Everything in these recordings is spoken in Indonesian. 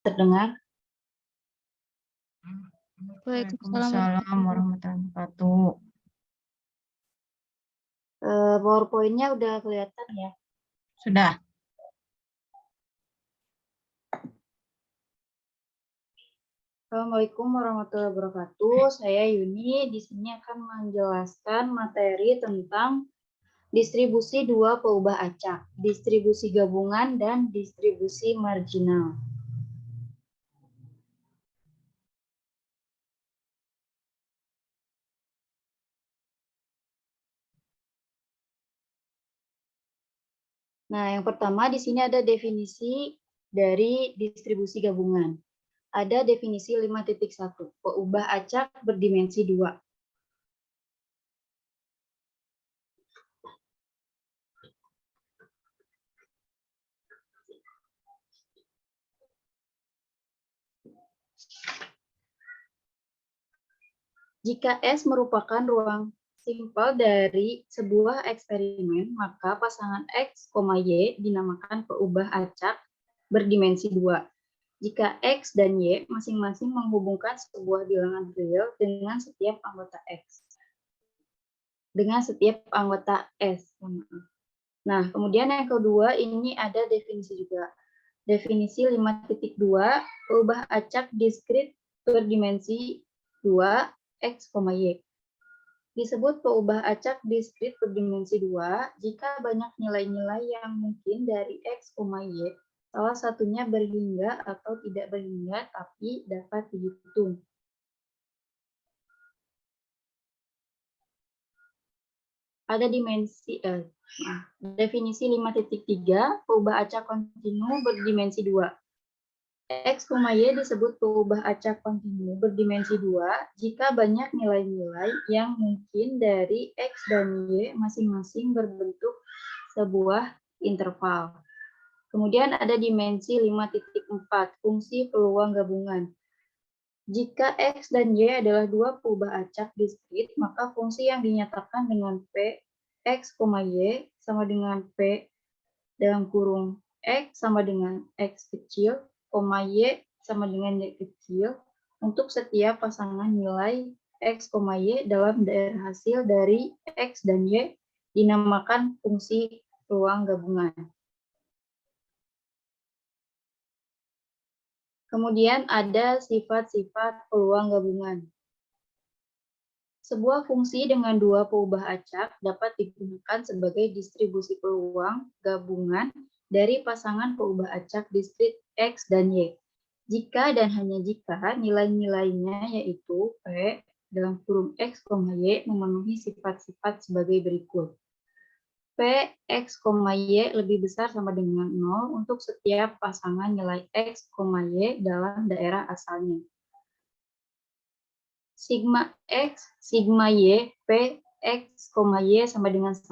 Terdengar? Waalaikumsalam warahmatullahi wabarakatuh. PowerPoint-nya udah kelihatan ya? Sudah. Assalamualaikum warahmatullahi wabarakatuh. Saya Yuni. Di sini akan menjelaskan materi tentang distribusi dua peubah acak, distribusi gabungan, dan distribusi marginal. Nah, yang pertama di sini ada definisi dari distribusi gabungan. Ada definisi 5.1, peubah acak berdimensi 2. Jika S merupakan ruang simpel dari sebuah eksperimen, maka pasangan X, Y dinamakan peubah acak berdimensi 2. Jika X dan Y masing-masing menghubungkan sebuah bilangan real dengan setiap anggota X. Dengan setiap anggota S. Nah, kemudian yang kedua ini ada definisi juga. Definisi 5.2, peubah acak diskrit berdimensi 2, X, Y. Disebut peubah acak diskrit berdimensi 2 jika banyak nilai-nilai yang mungkin dari X, Y, salah satunya berhingga atau tidak berhingga tapi dapat dihitung. Ada definisi 5.3, peubah acak kontinu berdimensi 2. X, Y disebut peubah acak kontinu berdimensi 2 jika banyak nilai-nilai yang mungkin dari X dan Y masing-masing berbentuk sebuah interval. Kemudian ada dimensi 5.4, fungsi peluang gabungan. Jika X dan Y adalah dua peubah acak diskrit, maka fungsi yang dinyatakan dengan P, X, Y sama dengan P dalam kurung X sama dengan X kecil, Y sama dengan Y kecil, untuk setiap pasangan nilai X, Y dalam daerah hasil dari X dan Y dinamakan fungsi peluang gabungan. Kemudian ada sifat-sifat peluang gabungan. Sebuah fungsi dengan dua peubah acak dapat digunakan sebagai distribusi peluang gabungan dari pasangan peubah acak diskrit X dan Y. Jika dan hanya jika nilai-nilainya yaitu P dalam kurung X, Y memenuhi sifat-sifat sebagai berikut. P, X, Y lebih besar sama dengan 0 untuk setiap pasangan nilai X, Y dalam daerah asalnya. Sigma X, sigma Y, P, X, Y sama dengan 1.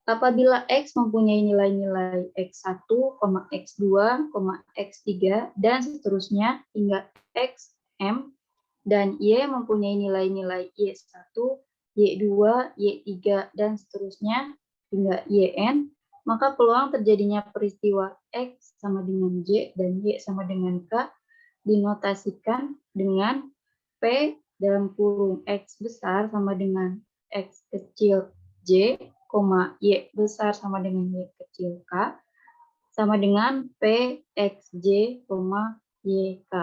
Apabila X mempunyai nilai-nilai X1, X2, X3, dan seterusnya hingga Xm, dan Y mempunyai nilai-nilai Y1, Y2, Y3, dan seterusnya hingga Yn, maka peluang terjadinya peristiwa X sama dengan Y dan Y sama dengan K dinotasikan dengan P dalam kurung X besar sama dengan X kecil J, Y besar sama dengan Y kecil K, sama dengan P, XJ, YK.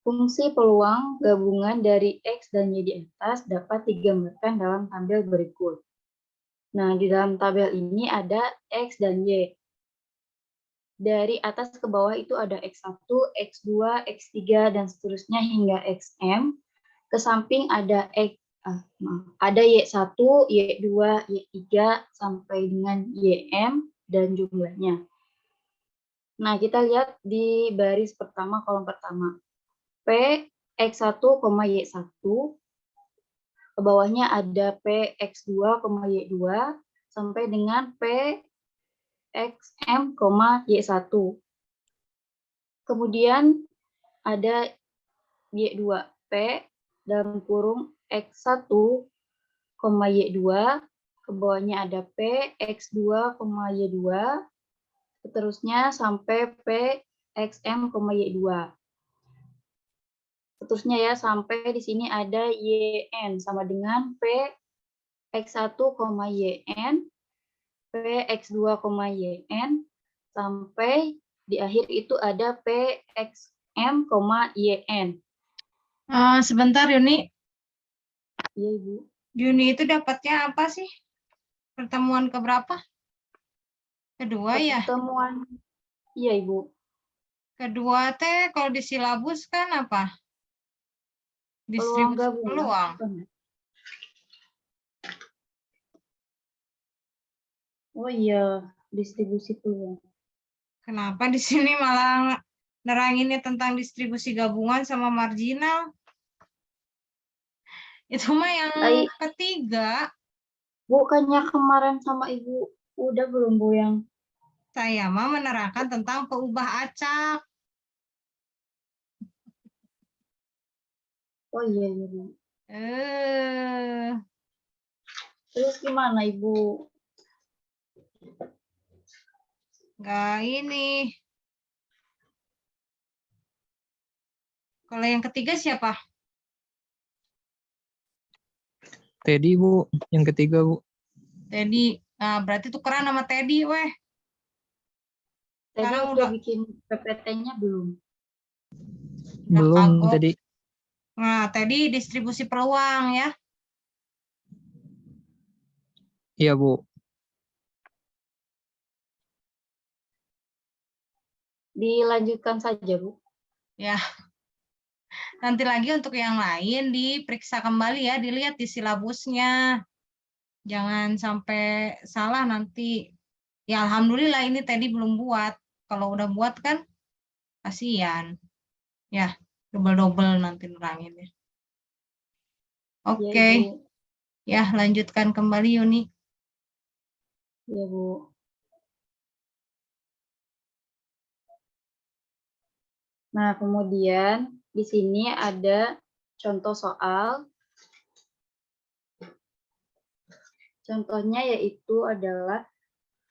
Fungsi peluang gabungan dari X dan Y di atas dapat digambarkan dalam tabel berikut. Nah, di dalam tabel ini ada X dan Y. Dari atas ke bawah itu ada X1, X2, X3, dan seterusnya hingga Xm. Ke samping ada ada Y1, Y2, Y3, sampai dengan Ym, dan jumlahnya. Nah, kita lihat di baris pertama, kolom pertama. P, X1, Y1, ke bawahnya ada P, X2, Y2, sampai dengan P, Xm, Y1. Kemudian ada Y2, P, dalam kurung X1, Y2, ke bawahnya ada P, X2, Y2, Seterusnya sampai PXM, Y2. Seterusnya ya, sampai di sini ada YN sama dengan PX1, YN, PX2, YN, sampai di akhir itu ada PXM, YN. Sebentar, Yuni. Iya, Ibu. Yuni itu dapatnya apa sih? Pertemuan keberapa? Kedua ya? Pertemuan, iya Ibu. Kedua teh kalau di silabus kan apa? Peluang Distribusi gabungan. peluang. Oh iya, distribusi peluang. Kenapa di sini malah neranginnya tentang distribusi gabungan sama marginal? Itu mah yang ketiga. Bukannya kemarin sama Ibu udah belum Bu yang? Saya mah menerangkan tentang peubah acak. Oh iya, iya Bu. Terus gimana Ibu? Enggak ini. Kalau yang ketiga siapa? Teddy, Bu. Yang ketiga, Bu. Teddy. Nah, berarti tukeran sama Teddy, weh. Tadi Sekarang udah bikin PPT-nya belum? Belum kagok. tadi. Nah, Teddy distribusi peluang ya. Iya, Bu. Dilanjutkan saja, Bu. Ya. Nanti lagi untuk yang lain diperiksa kembali ya, dilihat di silabusnya. Jangan sampai salah nanti. Ya alhamdulillah ini Teddy belum buat. Kalau udah buat kan kasihan. Ya, double-double nanti neranginnya. Oke. Iya, Ibu. Ya, lanjutkan kembali Yuni. Iya, Bu. Nah, kemudian di sini ada contoh soal. Contohnya yaitu adalah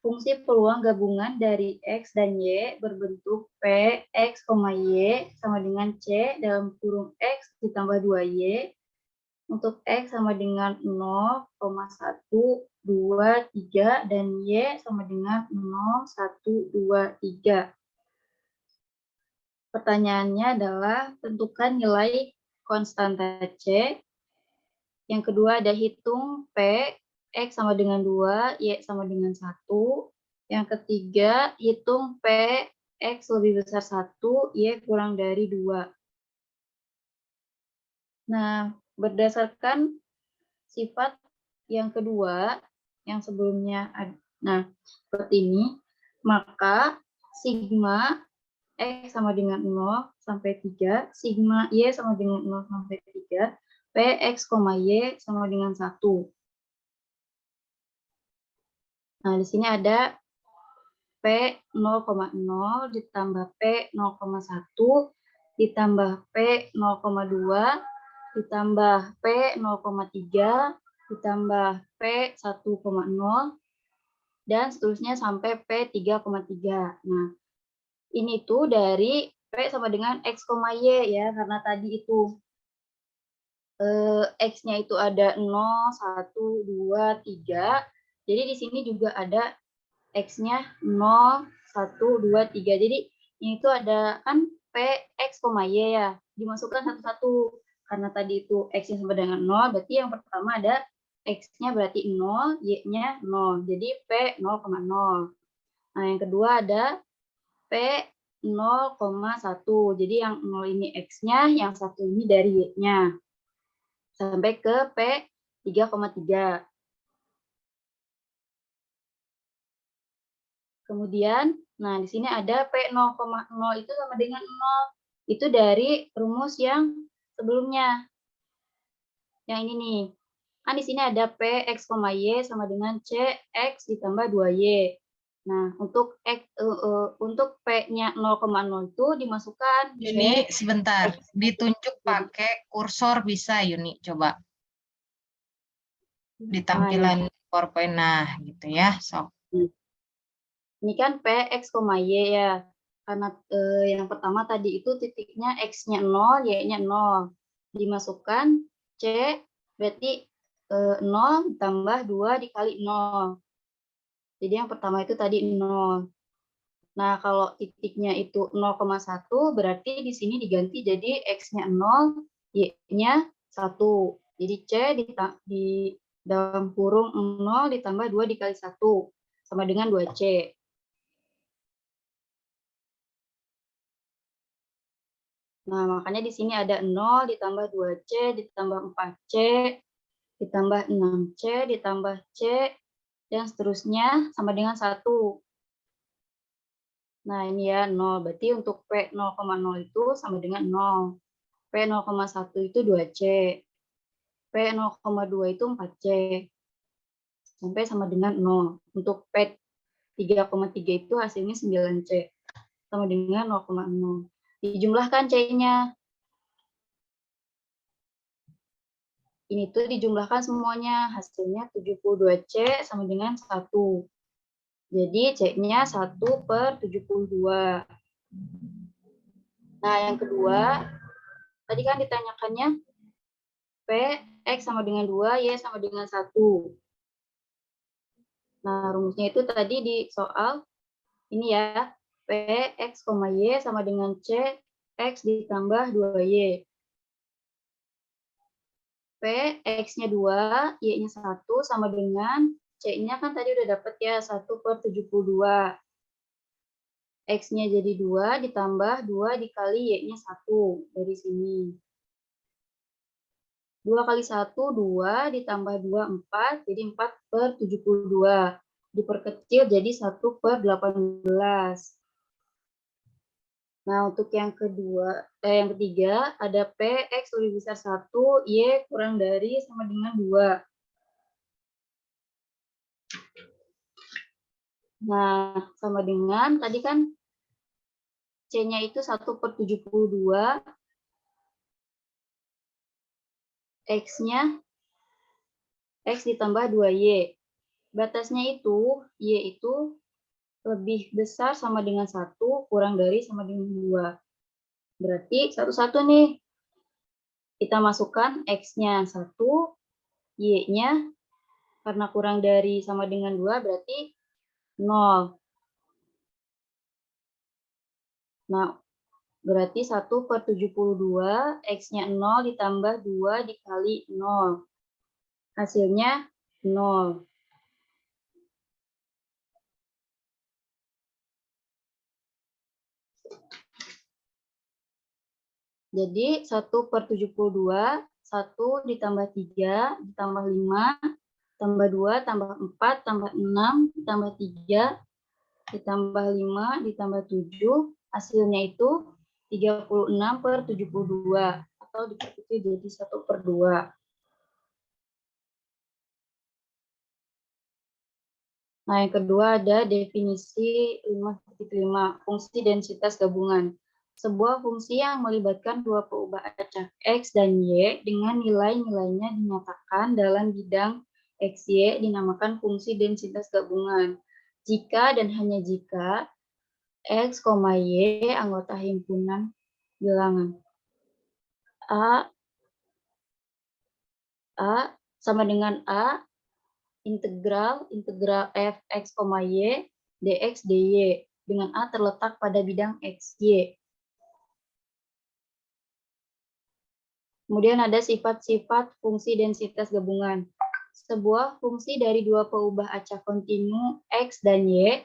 fungsi peluang gabungan dari X dan Y berbentuk P, X, Y sama dengan C dalam kurung X ditambah 2Y. Untuk X sama dengan 0, 1, 2, 3, dan Y sama dengan 0, 1, 2, 3. Pertanyaannya adalah tentukan nilai konstanta C. Yang kedua ada hitung P, X sama dengan 2, Y sama dengan 1. Yang ketiga, hitung P, X lebih besar 1, Y kurang dari 2. Nah, berdasarkan sifat yang kedua, yang sebelumnya ada, nah, seperti ini, maka sigma X sama dengan 0 sampai 3, sigma Y sama dengan 0 sampai 3, Px, Y sama dengan 1. Nah, di sini ada P 0,0 ditambah P 0,1 ditambah P 0,2 ditambah P 0,3 ditambah P 1,0 dan seterusnya sampai P 3,3. Nah, ini tuh dari P sama dengan X, Y ya, karena tadi itu X-nya itu ada 0, 1, 2, 3. Jadi di sini juga ada X-nya 0, 1, 2, 3. Jadi ini tuh ada kan P, X, Y ya. Dimasukkan satu-satu. Karena tadi itu X-nya sama dengan 0, berarti yang pertama ada X-nya berarti 0, Y-nya 0. Jadi P 0,0. Nah, yang kedua ada P 0,1. Jadi yang 0 ini X-nya, yang 1 ini dari Y-nya. Sampai ke P 3,3. Kemudian, nah di sini ada P 0,0 itu sama dengan 0. Itu dari rumus yang sebelumnya. Yang ini nih. Kan di sini ada P, X, Y sama dengan C, X ditambah 2Y. Nah, untuk P-nya 0,0 itu dimasukkan. Yuni, sebentar. Ditunjuk pakai kursor bisa, Yuni. Coba. Di tampilan PowerPoint. Nah, gitu ya. Sok. Ini kan P, X, Y ya. Karena yang pertama tadi itu titiknya X-nya 0, Y-nya 0. Dimasukkan C, berarti 0 ditambah 2 dikali 0. Jadi yang pertama itu tadi 0. Nah, kalau titiknya itu 0,1, berarti di sini diganti jadi X-nya 0, Y-nya 1. Jadi C di dalam kurung 0 ditambah 2 dikali 1, sama dengan 2C. Nah, makanya di sini ada 0 ditambah 2C ditambah 4C ditambah 6C ditambah C dan seterusnya sama dengan 1. Nah, ini ya 0. Berarti untuk P 0,0 itu sama dengan 0. P 0,1 itu 2C. P 0,2 itu 4C. Sampai sama dengan 0. Untuk P 3,3 itu hasilnya 9C. Sama dengan 0,0. Dijumlahkan C-nya. Ini tuh dijumlahkan semuanya, hasilnya 72C sama dengan 1. Jadi C-nya 1/72. Nah, yang kedua, tadi kan ditanyakannya P, X sama dengan 2, Y sama dengan 1. Nah, rumusnya itu tadi di soal ini ya, P, X, Y sama dengan C, X ditambah 2Y. P, X-nya 2, Y-nya 1 sama dengan C-nya kan tadi udah dapet ya 1/72. X-nya jadi 2 ditambah 2 dikali Y-nya 1 dari sini. 2 kali 1, 2 ditambah 2, 4, jadi 4/72. Diperkecil jadi 1/18. Nah, untuk yang ketiga ada P, X lebih besar 1, Y kurang dari sama dengan 2. Nah, sama dengan tadi kan C-nya itu 1/72, X-nya X ditambah 2Y. Batasnya itu, Y itu lebih besar sama dengan 1, kurang dari sama dengan 2. Berarti satu-satu nih. Kita masukkan X-nya 1, Y-nya karena kurang dari sama dengan 2 berarti 0. Nah, berarti 1/72, X-nya 0 ditambah 2 dikali 0. Hasilnya 0. Jadi 1/72, 1 ditambah 3, ditambah 5, tambah 2, tambah 4, tambah 6, ditambah 3, ditambah 5, ditambah 7, hasilnya itu 36/72, atau dikecil jadi 1/2. Nah, yang kedua ada definisi 5.5, fungsi densitas gabungan. Sebuah fungsi yang melibatkan dua peubah acak X dan Y dengan nilai-nilainya dinyatakan dalam bidang XY dinamakan fungsi densitas gabungan. Jika dan hanya jika X, Y anggota himpunan bilangan A sama dengan A integral f(x, y) dx dy dengan A terletak pada bidang x, y. Kemudian ada sifat-sifat fungsi densitas gabungan. Sebuah fungsi dari dua peubah acak kontinu x dan y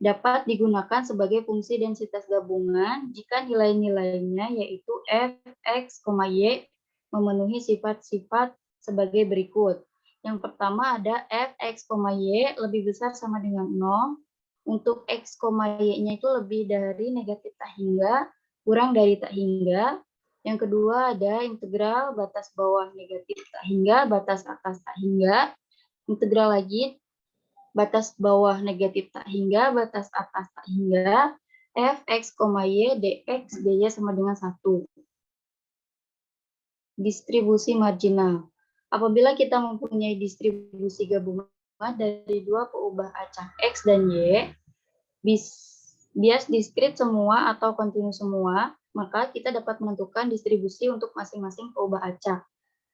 dapat digunakan sebagai fungsi densitas gabungan jika nilai-nilainya yaitu f, x, y memenuhi sifat-sifat sebagai berikut. Yang pertama ada f, x, y lebih besar sama dengan 0. Untuk x, y-nya itu lebih dari negatif tak hingga, kurang dari tak hingga. Yang kedua ada integral batas bawah negatif tak hingga, batas atas tak hingga. Integral lagi batas bawah negatif tak hingga, batas atas tak hingga. F, X, Y, dx, dy sama dengan 1. Distribusi marginal. Apabila kita mempunyai distribusi gabungan dari dua peubah acak X dan Y, bias diskrit semua atau kontinu semua, maka kita dapat menentukan distribusi untuk masing-masing peubah acak.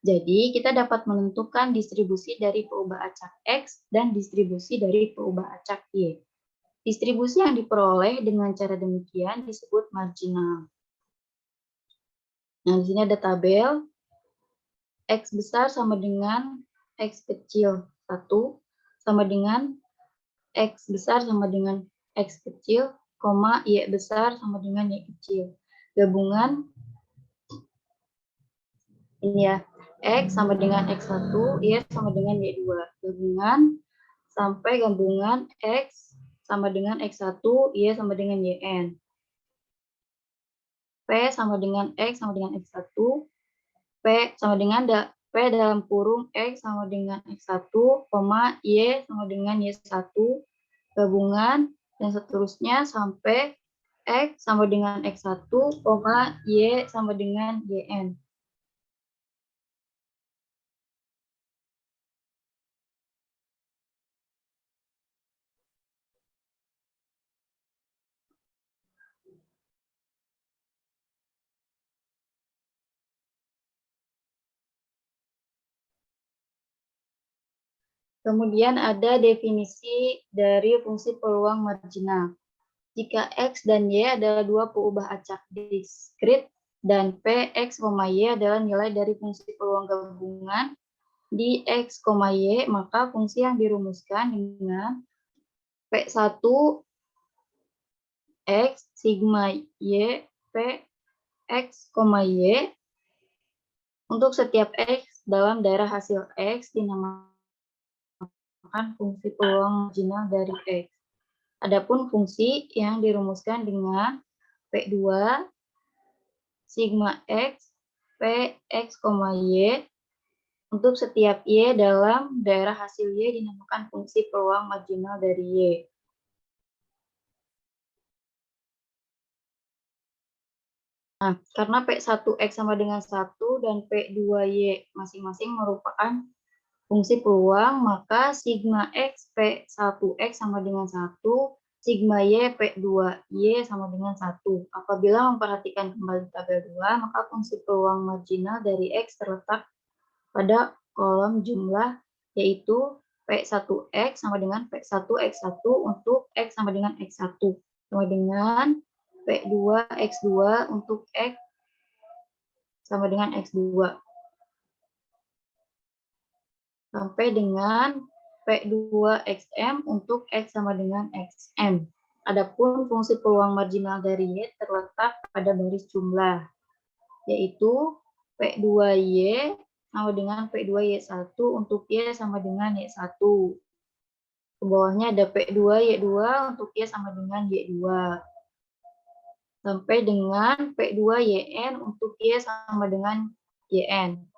Jadi, kita dapat menentukan distribusi dari peubah acak X dan distribusi dari peubah acak Y. Distribusi yang diperoleh dengan cara demikian disebut marginal. Nah, di sini ada tabel. X besar sama dengan X kecil 1, sama dengan X besar sama dengan X kecil, Y besar sama dengan Y kecil. Gabungan ini ya, X sama dengan X1, Y sama dengan Y2. Gabungan sampai gabungan X sama dengan X1, Y sama dengan YN. P sama dengan X sama dengan X1, P sama dengan P dalam kurung X sama dengan X1, Y sama dengan Y1, gabungan, dan seterusnya sampai X sama dengan X1, Y sama dengan YN. Kemudian ada definisi dari fungsi peluang marginal. Jika X dan Y adalah dua peubah acak diskrit dan P, X, Y adalah nilai dari fungsi peluang gabungan di X, Y, maka fungsi yang dirumuskan dengan P1 X sigma Y P X, Y untuk setiap X dalam daerah hasil X dinamakan fungsi peluang marginal dari X. Adapun fungsi yang dirumuskan dengan P2 sigma X P X, Y untuk setiap Y dalam daerah hasil Y dinamakan fungsi peluang marginal dari Y. Nah, karena P1X sama dengan 1 dan P2Y masing-masing merupakan fungsi peluang, maka sigma X P1X sama dengan 1, sigma Y P2Y sama dengan 1. Apabila memperhatikan kembali tabel 2, maka fungsi peluang marginal dari X terletak pada kolom jumlah, yaitu P1X sama dengan P1X1 untuk X sama dengan X1, sama dengan P2X2 untuk X sama dengan X2. Sampai dengan P2XM untuk X sama dengan XM. Adapun fungsi peluang marginal dari Y terletak pada baris jumlah, yaitu P2Y sama dengan P2Y1 untuk Y sama dengan Y1. Ke bawahnya ada P2Y2 untuk Y sama dengan Y2. Sampai dengan P2YN untuk Y sama dengan YN.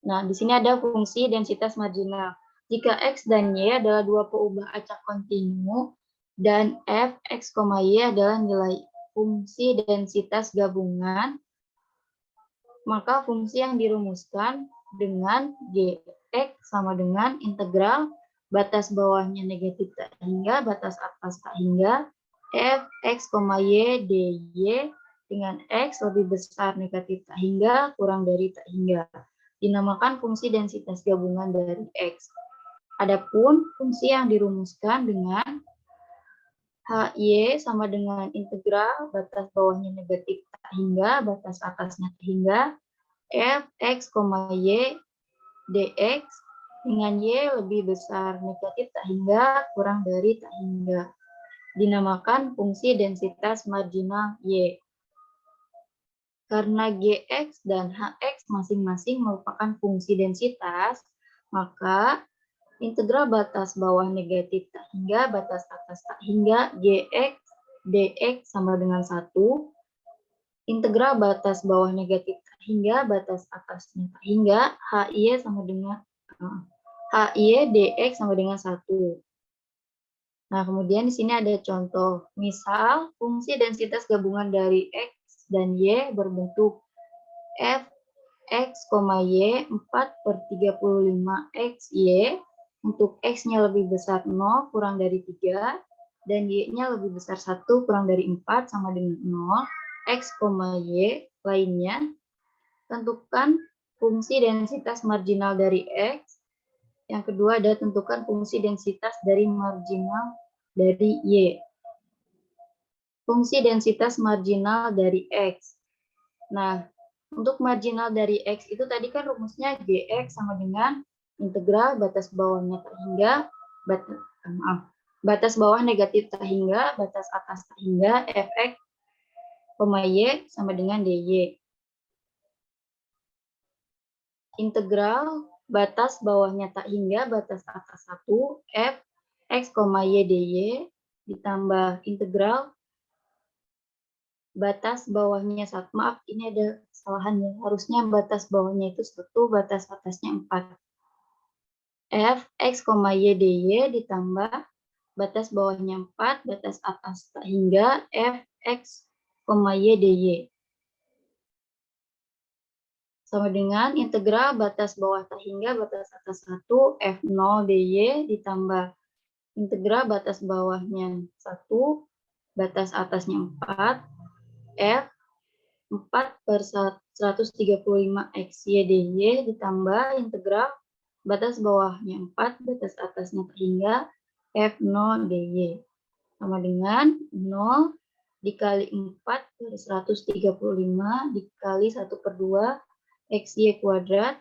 Nah, di sini ada fungsi densitas marginal. Jika X dan Y adalah dua peubah acak kontinu dan F, X, Y adalah nilai fungsi densitas gabungan, maka fungsi yang dirumuskan dengan Gx sama dengan integral batas bawahnya negatif tak hingga, batas atas tak hingga, F, X, Y, dy dengan X lebih besar negatif tak hingga, kurang dari tak hingga. Dinamakan fungsi densitas gabungan dari X. Adapun fungsi yang dirumuskan dengan HY sama dengan integral batas bawahnya negatif tak hingga, batas atasnya tak hingga, F, X, Y, dx dengan Y lebih besar negatif tak hingga, kurang dari tak hingga. Dinamakan fungsi densitas marginal Y. Karena Gx dan Hx masing-masing merupakan fungsi densitas, maka integral batas bawah negatif tak hingga, batas atas tak hingga, Gx, dx sama dengan 1. Integral batas bawah negatif tak hingga, batas atasnya tak hingga, HY sama dengan HY dx sama dengan 1. Nah, kemudian di sini ada contoh. Misal, fungsi densitas gabungan dari X dan Y berbentuk F X, Y 4/35 X, Y. Untuk X-nya lebih besar 0 kurang dari 3, dan Y-nya lebih besar 1 kurang dari 4 sama dengan 0. X, Y lainnya. Tentukan fungsi densitas marginal dari X. Yang kedua ada tentukan fungsi densitas dari marginal dari Y. Fungsi densitas marginal dari X. Nah, untuk marginal dari X itu tadi kan rumusnya Gx sama dengan integral batas bawahnya tak hingga, batas bawah negatif tak hingga, batas atas tak hingga, Fx, Y sama dengan dy. Integral batas bawahnya tak hingga, batas atas 1, f, x, y, dy, ditambah integral batas bawahnya 1. Maaf, ini ada kesalahan ya. Harusnya batas bawahnya itu 1, batas atasnya 4. F, x, y, dy, ditambah batas bawahnya 4, batas atas tak hingga, f, x, y, dy. Sama dengan integral batas bawah tak hingga, batas atas 1, F0 dy, ditambah integral batas bawahnya 1, batas atasnya 4, F 4/135 XY dy, ditambah integral batas bawahnya 4, batas atasnya tak hingga, F0 dy. Sama dengan 0 dikali 4/135 dikali 1/2 XY kuadrat,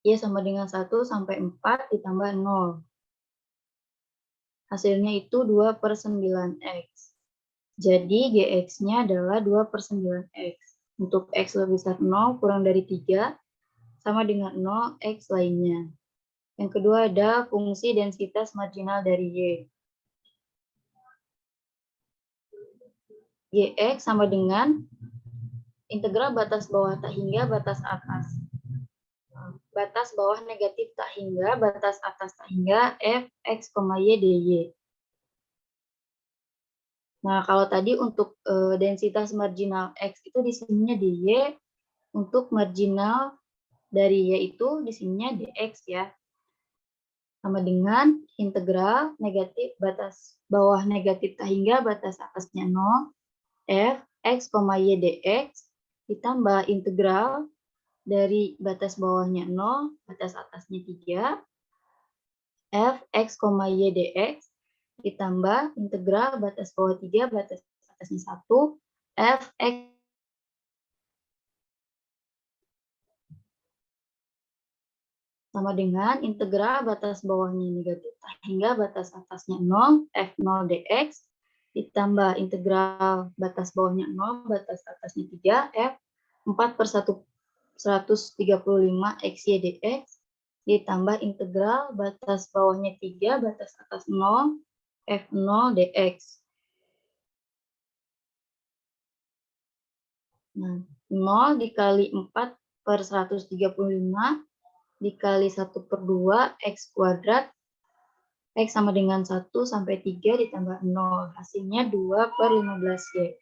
Y sama dengan 1 sampai 4 ditambah 0. Hasilnya itu 2/9X. Jadi Gx-nya adalah 2/9X. Untuk X lebih besar 0 kurang dari 3 sama dengan 0 X lainnya. Yang kedua ada fungsi densitas marginal dari Y. Gx sama dengan integral batas bawah tak hingga, batas atas. Batas bawah negatif tak hingga, batas atas tak hingga, f, x, y, dy. Nah, kalau tadi untuk densitas marginal x itu di sininya dy, untuk marginal dari y itu di sininya dx ya. Sama dengan integral negatif batas bawah negatif tak hingga, batas atasnya 0, f, x, y, dx, ditambah integral dari batas bawahnya 0, batas atasnya 3, f, x, y, dx, ditambah integral batas bawah 3, batas atasnya 1, f, x, sama dengan integral batas bawahnya negatif hingga batas atasnya 0, f0 dx, ditambah integral batas bawahnya 0, batas atasnya 3, f 4/135 xy dx, ditambah integral batas bawahnya 3, batas atas 0, f0 dx. Nah, 0 dikali 4/135 dikali 1/2 x kuadrat, x sama dengan 1 sampai 3 ditambah 0. Hasilnya 2/15y.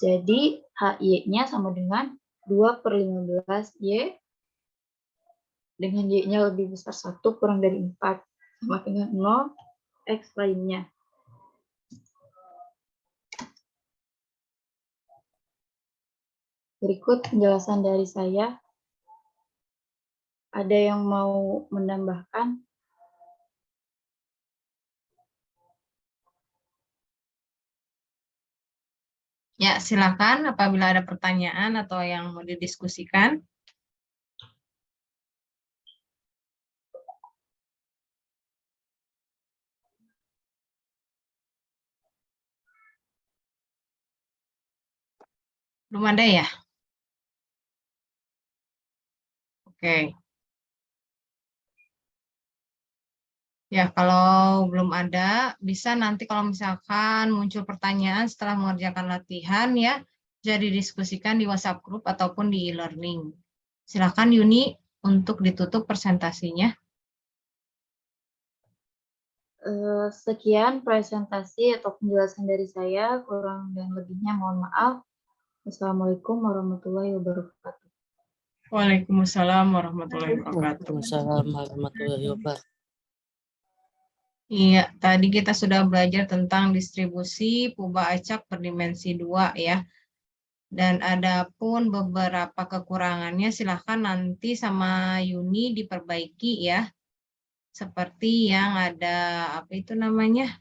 Jadi HY-nya sama dengan 2/15y, dengan Y-nya lebih besar 1 kurang dari 4, sama dengan 0, X lainnya. Berikut penjelasan dari saya. Ada yang mau menambahkan? Ya, silakan apabila ada pertanyaan atau yang mau didiskusikan. Belum ada ya? Oke. Ya, kalau belum ada, bisa nanti kalau misalkan muncul pertanyaan setelah mengerjakan latihan ya, bisa didiskusikan di WhatsApp group ataupun di e-learning. Silakan Yuni untuk ditutup presentasinya. Sekian presentasi atau penjelasan dari saya, kurang dan lebihnya mohon maaf. Wassalamualaikum warahmatullahi wabarakatuh. Waalaikumsalam warahmatullahi wabarakatuh. Waalaikumsalam warahmatullahi wabarakatuh. Iya, tadi kita sudah belajar tentang distribusi puba acak berdimensi 2 ya. Dan ada pun beberapa kekurangannya silahkan nanti sama Yuni diperbaiki ya. Seperti yang ada apa itu namanya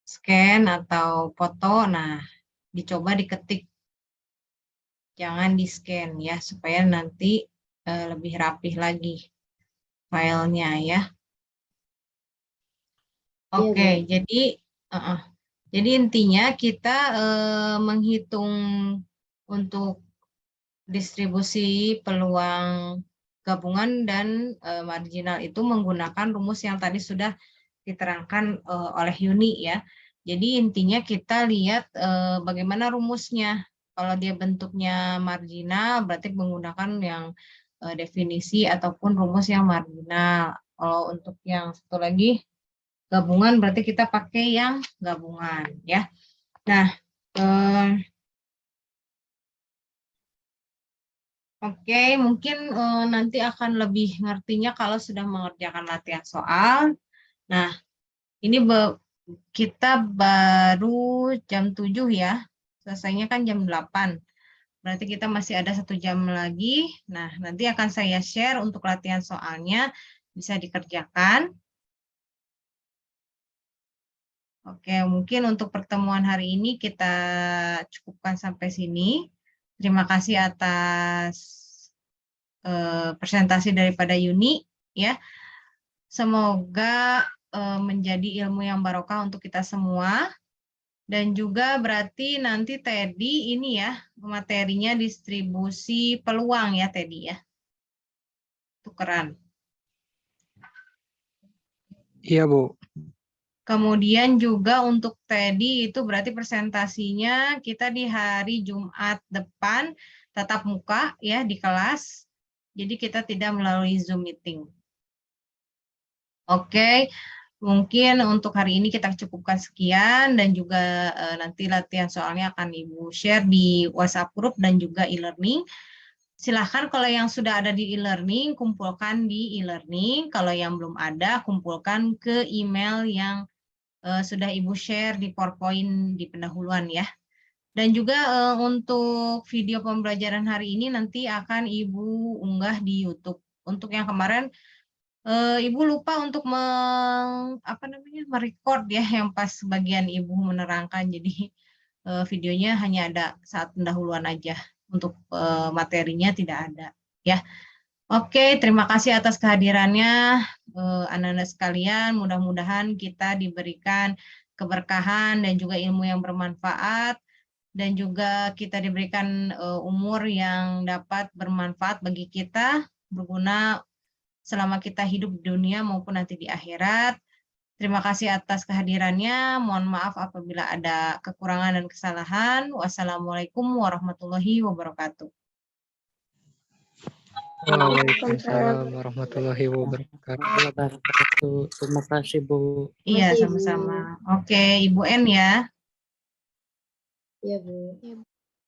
scan atau foto. Nah, dicoba diketik. Jangan di scan ya supaya nanti lebih rapih lagi filenya ya. Oke, jadi intinya kita menghitung untuk distribusi peluang gabungan dan marginal itu menggunakan rumus yang tadi sudah diterangkan oleh Yuni ya. Jadi intinya kita lihat bagaimana rumusnya. Kalau dia bentuknya marginal berarti menggunakan yang definisi ataupun rumus yang marginal. Kalau untuk yang satu lagi gabungan berarti kita pakai yang gabungan ya. Nah, oke, mungkin nanti akan lebih ngertinya kalau sudah mengerjakan latihan soal. Nah, ini kita baru jam 7 ya, selesainya kan jam 8. Berarti kita masih ada 1 jam lagi. Nah, nanti akan saya share untuk latihan soalnya, bisa dikerjakan. Oke, mungkin untuk pertemuan hari ini kita cukupkan sampai sini. Terima kasih atas presentasi daripada Yuni ya. Semoga menjadi ilmu yang barokah untuk kita semua. Dan juga berarti nanti Teddy ini ya materinya distribusi peluang ya Teddy ya. Tukeran. Iya, Bu. Kemudian juga untuk Teddy itu berarti presentasinya kita di hari Jumat depan tatap muka ya di kelas. Jadi kita tidak melalui Zoom meeting. Oke, mungkin untuk hari ini kita cukupkan sekian dan juga nanti latihan soalnya akan Ibu share di WhatsApp group dan juga e-learning. Silahkan kalau yang sudah ada di e-learning, kumpulkan di e-learning. Kalau yang belum ada, kumpulkan ke email yang sudah Ibu share di PowerPoint di pendahuluan ya. Dan juga untuk video pembelajaran hari ini nanti akan Ibu unggah di YouTube. Untuk yang kemarin, Ibu lupa untuk merecord ya yang pas bagian Ibu menerangkan. Jadi videonya hanya ada saat pendahuluan aja. Untuk materinya tidak ada ya. Oke, terima kasih atas kehadirannya anak-anak sekalian. Mudah-mudahan kita diberikan keberkahan dan juga ilmu yang bermanfaat dan juga kita diberikan umur yang dapat bermanfaat bagi kita, berguna selama kita hidup di dunia maupun nanti di akhirat. Terima kasih atas kehadirannya. Mohon maaf apabila ada kekurangan dan kesalahan. Wassalamualaikum warahmatullahi wabarakatuh. Waalaikumsalam warahmatullahi wabarakatuh. Terima kasih, Bu. Iya, Terima kasih, sama-sama. Oke, Ibu N ya. Iya, Bu.